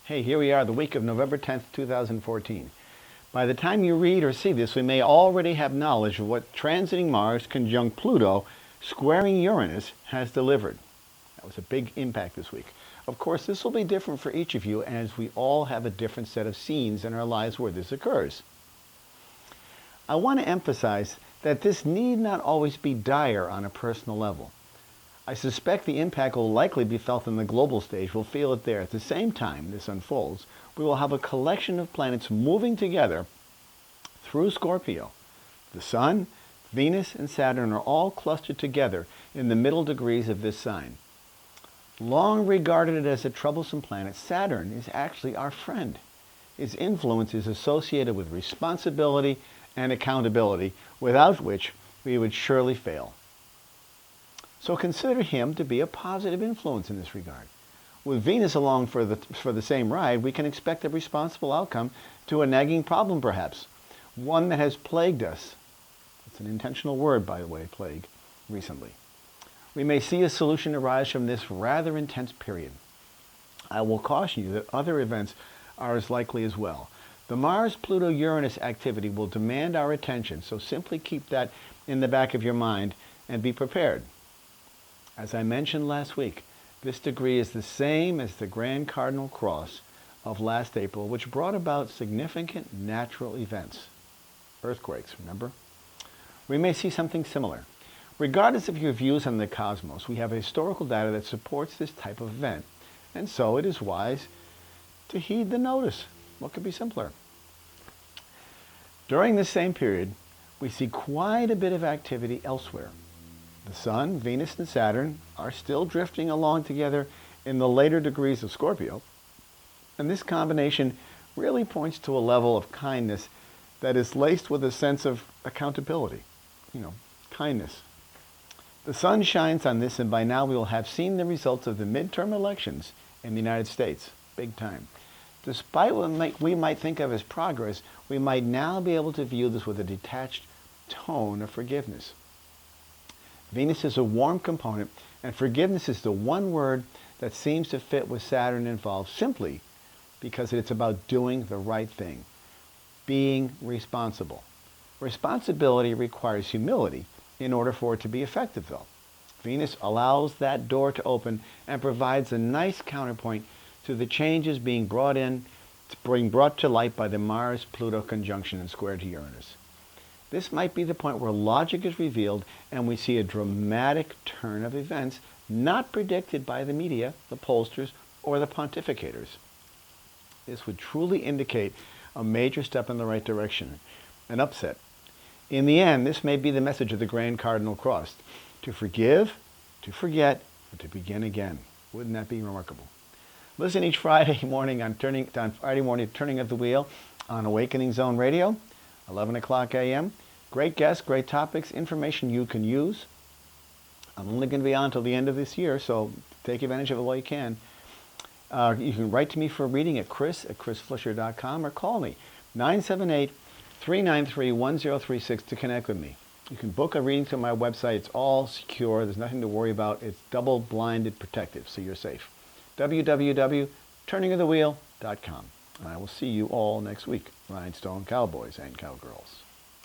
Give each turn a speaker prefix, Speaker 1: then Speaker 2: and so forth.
Speaker 1: Hey, here we are, the week of November 10th, 2014. By the time you read or see this, we may already have knowledge of what transiting Mars conjunct Pluto squaring Uranus has delivered. That was a big impact this week. Of course, this will be different for each of you, as we all have a different set of scenes in our lives where this occurs. I want to emphasize that this need not always be dire on a personal level. I suspect the impact will likely be felt in the global stage. We'll feel it there. At the same time this unfolds, we will have a collection of planets moving together through Scorpio. The Sun, Venus, and Saturn are all clustered together in the middle degrees of this sign. Long regarded as a troublesome planet, Saturn is actually our friend. Its influence is associated with responsibility and accountability, without which we would surely fail. So consider him to be a positive influence in this regard. With Venus along for the same ride, we can expect a responsible outcome to a nagging problem perhaps, one that has plagued us. It's an intentional word, by the way, plague, recently. We may see a solution arise from this rather intense period. I will caution you that other events are as likely as well. The Mars-Pluto-Uranus activity will demand our attention, so simply keep that in the back of your mind and be prepared. As I mentioned last week, this degree is the same as the Grand Cardinal Cross of last April, which brought about significant natural events. Earthquakes, remember? We may see something similar. Regardless of your views on the cosmos, we have historical data that supports this type of event, and so it is wise to heed the notice. What could be simpler? During this same period, we see quite a bit of activity elsewhere. The Sun, Venus, and Saturn are still drifting along together in the later degrees of Scorpio, and this combination really points to a level of kindness that is laced with a sense of accountability. Kindness. The sun shines on this, and by now we will have seen the results of the midterm elections in the United States, big time. Despite what we might think of as progress, we might now be able to view this with a detached tone of forgiveness. Venus is a warm component, and forgiveness is the one word that seems to fit with Saturn involved, simply because it's about doing the right thing, being responsible. Responsibility requires humility in order for it to be effective, though. Venus allows that door to open and provides a nice counterpoint to the changes being brought to light by the Mars-Pluto conjunction and square to Uranus. This might be the point where logic is revealed and we see a dramatic turn of events not predicted by the media, the pollsters, or the pontificators. This would truly indicate a major step in the right direction, an upset. In the end, this may be the message of the Grand Cardinal Cross: to forgive, to forget, and to begin again. Wouldn't that be remarkable? Listen each Friday morning Turning of the Wheel on Awakening Zone Radio, 11 o'clock a.m. Great guests, great topics, information you can use. I'm only going to be on until the end of this year, so take advantage of it while you can. You can write to me for a reading at chris@chrisflisher.com or call me, 978-393-1036 to connect with me. You can book a reading through my website. It's all secure. There's nothing to worry about. It's double-blinded protective, so you're safe. www.turningofthewheel.com. And I will see you all next week, Rhinestone Cowboys and Cowgirls.